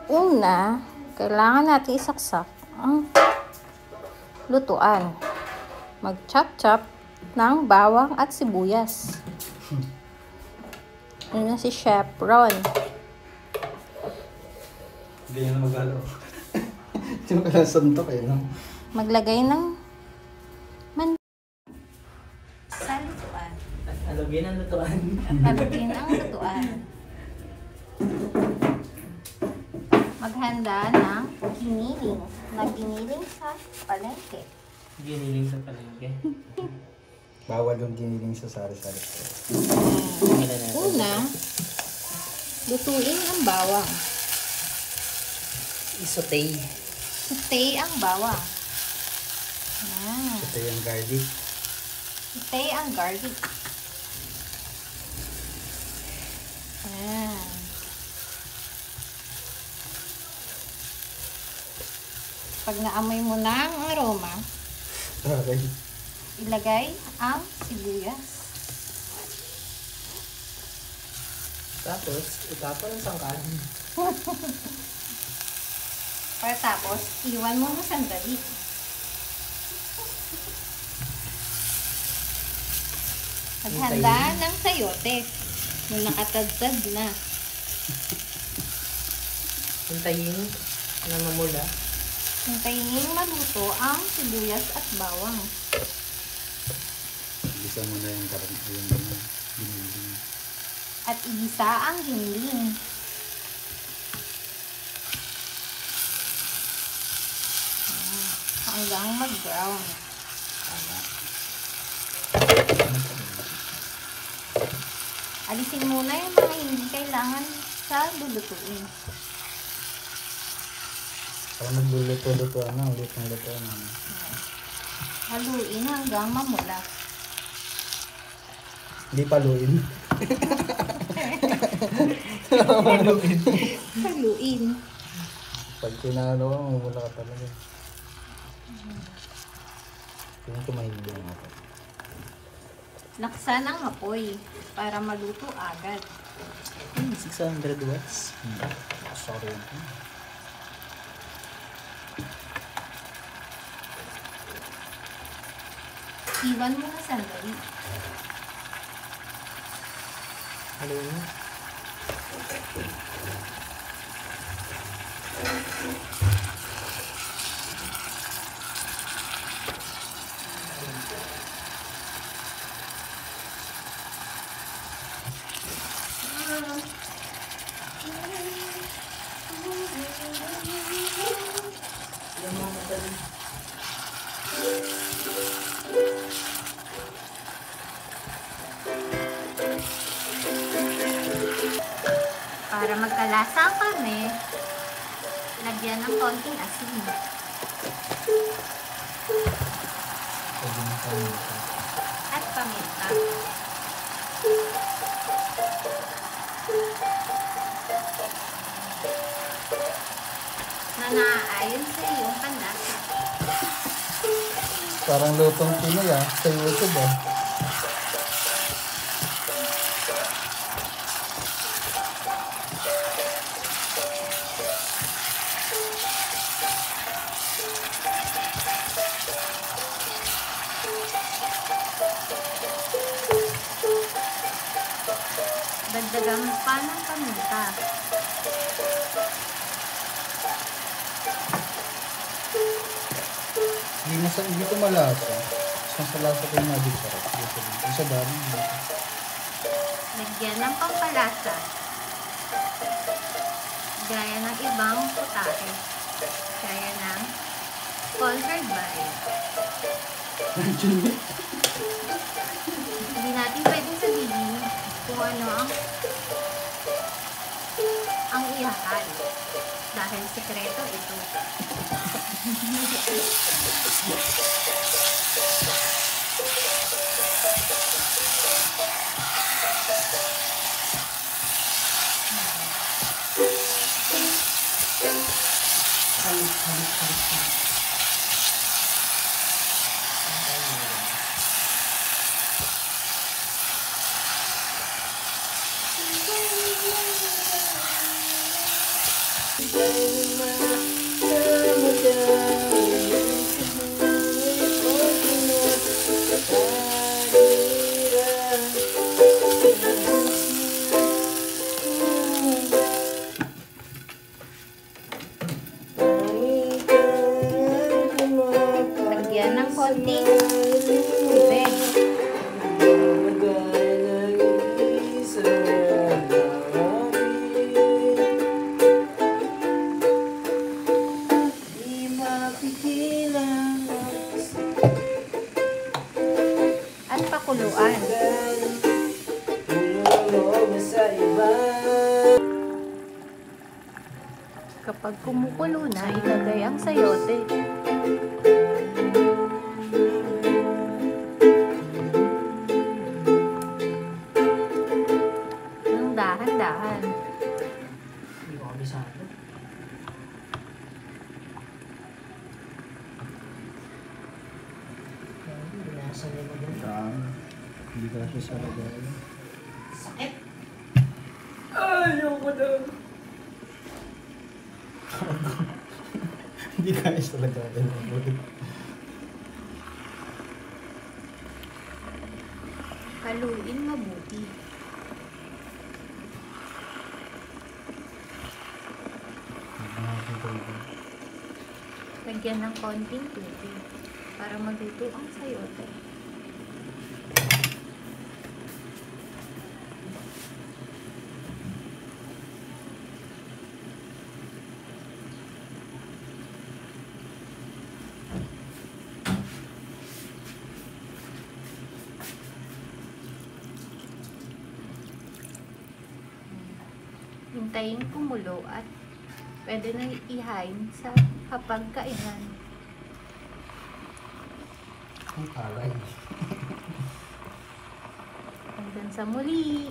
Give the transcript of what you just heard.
Una, kailangan natin isaksak ang lutuan. Mag-chop-chop ng bawang at sibuyas. Yun na si Chef Ron. Ganyan na maghalo. Hindi mo kailangan suntok eh, no? Maglagay ng sa lutuan. Alugin ang lutuan. Alugin ang lutuan. Maghanda ng giniling na giniling sa palengke. Giniling sa palengke. Bawal yung giniling sa sari-sari. Una, lutuin ang bawang. Isotay. Saute ang bawang. Ito yung garlic. Saute ang garlic. Ayan. Pag naamoy mo na ang aroma, Okay. ilagay ang sibuyas. Tapos, itapon ang sangkal. Pagkatapos, iwan mo na sandali. Maghanda ng sayote nung nakatadsad na. Hintayin na mamula. Hintayin maluto ang sibuyas at bawang. Bisa mo na yung giniling. At igisa ang giniling. Hanggang mag-brown. Alisin muna yung mga hindi kailangan sa lulutuin. Para magluluto-luto ulit ng luto Haluin hanggang mamula. Hindi paluin. Haluin. Pag pinalo ka, mamula ka talaga. Tingnan ko mahilig ako. Laksan ang apoy para maluto agad. 600 watts. Sorry. Iwan mo na sandali. Haluin mo. Para magkalasa ang karne, lagyan ng konting asin. At paminta. Na naaayon sa iyong panlasa. Parang lutong Pinoy sa YouTube Dagdagan pa ng paminta. Hindi ko malasa. Sa lasa ko yung nabig sarap. Isa dami. Lagyan ng pampalasa. Gaya ng ibang putahe. Gaya ng conquered barrel. Hindi natin pwedeng sabihin kung ano ang ihahalo. Dahil sekreto ito. Lagyan ng konting tubig. At pakuluan. Kapag kumukulo na, ilagay ang sayote. Ng dahan-dahan. Hindi ko kabisado. Binasan niya mo doon. Hindi ka siya sa lagay. Sakit! Ayoko daw! Hindi ka siya sa lagay. Haluin mabuti. Lagyan ng konting tubig para magluto ang sayote. Hintayin kumulo at pwede na ihain sa hapagkainan. Ang palay. Hanggang sa muli!